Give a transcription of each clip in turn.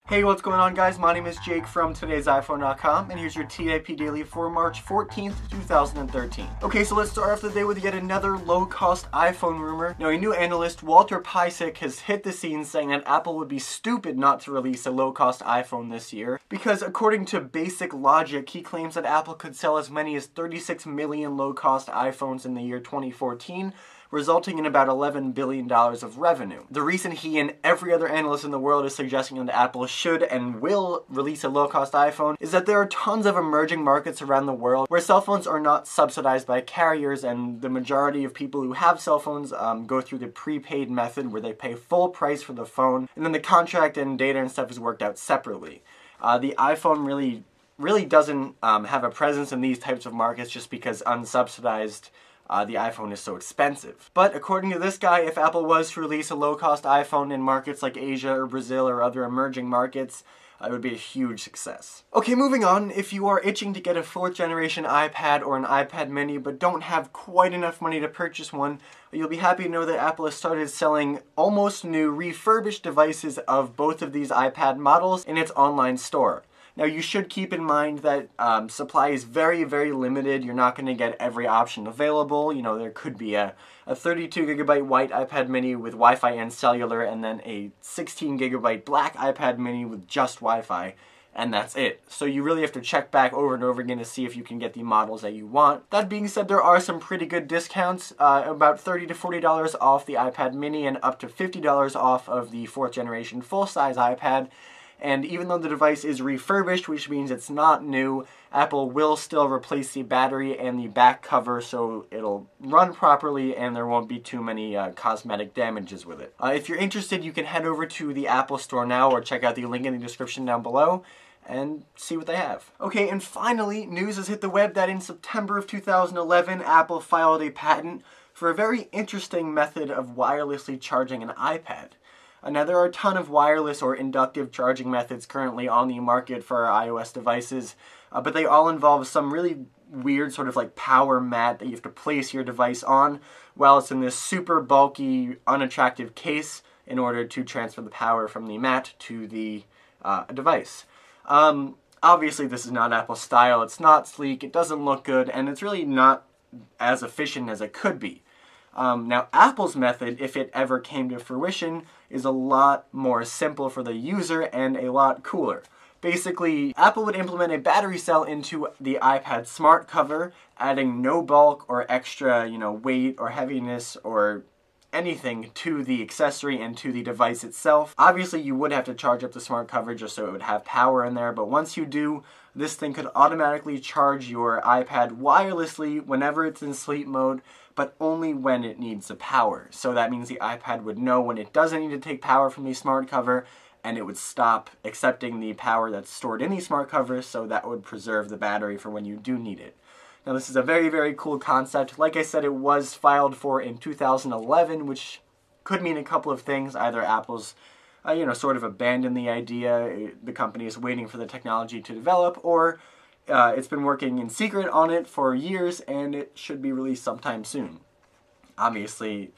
Hey, what's going on, guys? My name is Jake from today'siphone.com, and here's your TIP Daily for March 14th, 2013. Okay, so let's start off the day with yet another low-cost iPhone rumor. Now, a new analyst, Walter Piecyk, has hit the scene saying that Apple would be stupid not to release a low-cost iPhone this year, because according to Basic Logic, he claims that Apple could sell as many as 36 million low-cost iPhones in the year 2014, resulting in about $11 billion of revenue. The reason he and every other analyst in the world is suggesting that Apple should and will release a low-cost iPhone is that there are tons of emerging markets around the world where cell phones are not subsidized by carriers, and the majority of people who have cell phones go through the prepaid method where they pay full price for the phone, and then the contract and data and stuff is worked out separately. The iPhone really doesn't have a presence in these types of markets just because unsubsidized the iPhone is so expensive. But according to this guy, if Apple was to release a low-cost iPhone in markets like Asia or Brazil or other emerging markets, it would be a huge success. Okay, moving on. If you are itching to get a 4th generation iPad or an iPad mini but don't have quite enough money to purchase one, you'll be happy to know that Apple has started selling almost new refurbished devices of both of these iPad models in its online store. Now, you should keep in mind that supply is very, very limited. You're not going to get every option available. You know, there could be a 32GB white iPad mini with Wi-Fi and cellular, and then a 16GB black iPad mini with just Wi-Fi, and that's it. So you really have to check back over and over again to see if you can get the models that you want. That being said, there are some pretty good discounts, about $30 to $40 off the iPad mini and up to $50 off of the 4th generation full-size iPad. And even though the device is refurbished, which means it's not new, Apple will still replace the battery and the back cover so it'll run properly and there won't be too many cosmetic damages with it. If you're interested, you can head over to the Apple Store now or check out the link in the description down below and see what they have. Okay, and finally, news has hit the web that in September of 2011, Apple filed a patent for a very interesting method of wirelessly charging an iPad. Now, there are a ton of wireless or inductive charging methods currently on the market for our iOS devices, but they all involve some really weird sort of like power mat that you have to place your device on while it's in this super bulky, unattractive case in order to transfer the power from the mat to the device. Obviously, this is not Apple style. It's not sleek, it doesn't look good, and it's really not as efficient as it could be. Now, Apple's method, if it ever came to fruition, is a lot more simple for the user and a lot cooler. Basically, Apple would implement a battery cell into the iPad smart cover, adding no bulk or extra, weight or heaviness or anything to the accessory and to the device itself. Obviously, you would have to charge up the smart cover just so it would have power in there, but once you do, this thing could automatically charge your iPad wirelessly whenever it's in sleep mode, but only when it needs the power. So that means the iPad would know when it doesn't need to take power from the smart cover, and it would stop accepting the power that's stored in the smart cover, so that would preserve the battery for when you do need it. Now, this is a very, very cool concept. Like I said, it was filed for in 2011, which could mean a couple of things. Either Apple's, sort of abandoned the idea, the company is waiting for the technology to develop, or it's been working in secret on it for years and it should be released sometime soon. Obviously,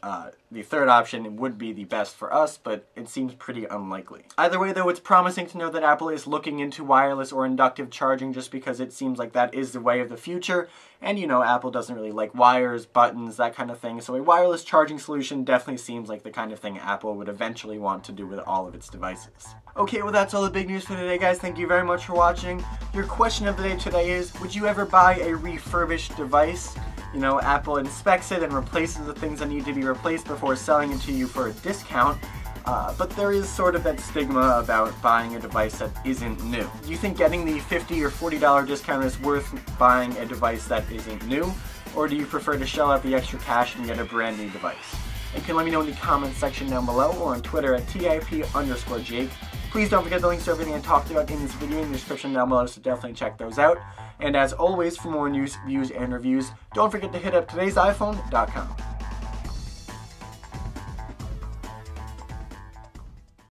the third option would be the best for us, but it seems pretty unlikely. Either way, though, it's promising to know that Apple is looking into wireless or inductive charging just because it seems like that is the way of the future. And, Apple doesn't really like wires, buttons, that kind of thing. So a wireless charging solution definitely seems like the kind of thing Apple would eventually want to do with all of its devices. Okay, well, that's all the big news for today, guys. Thank you very much for watching. Your question of the day today is, would you ever buy a refurbished device? Apple inspects it and replaces the things that need to be replaced before selling it to you for a discount, but there is sort of that stigma about buying a device that isn't new. Do you think getting the $50 or $40 discount is worth buying a device that isn't new, or do you prefer to shell out the extra cash and get a brand new device? You can let me know in the comments section down below or on Twitter at TIP_Jake. Please don't forget the links to everything I talked about in this video in the description down below, so definitely check those out. And as always, for more news, views, and reviews, don't forget to hit up today'siphone.com.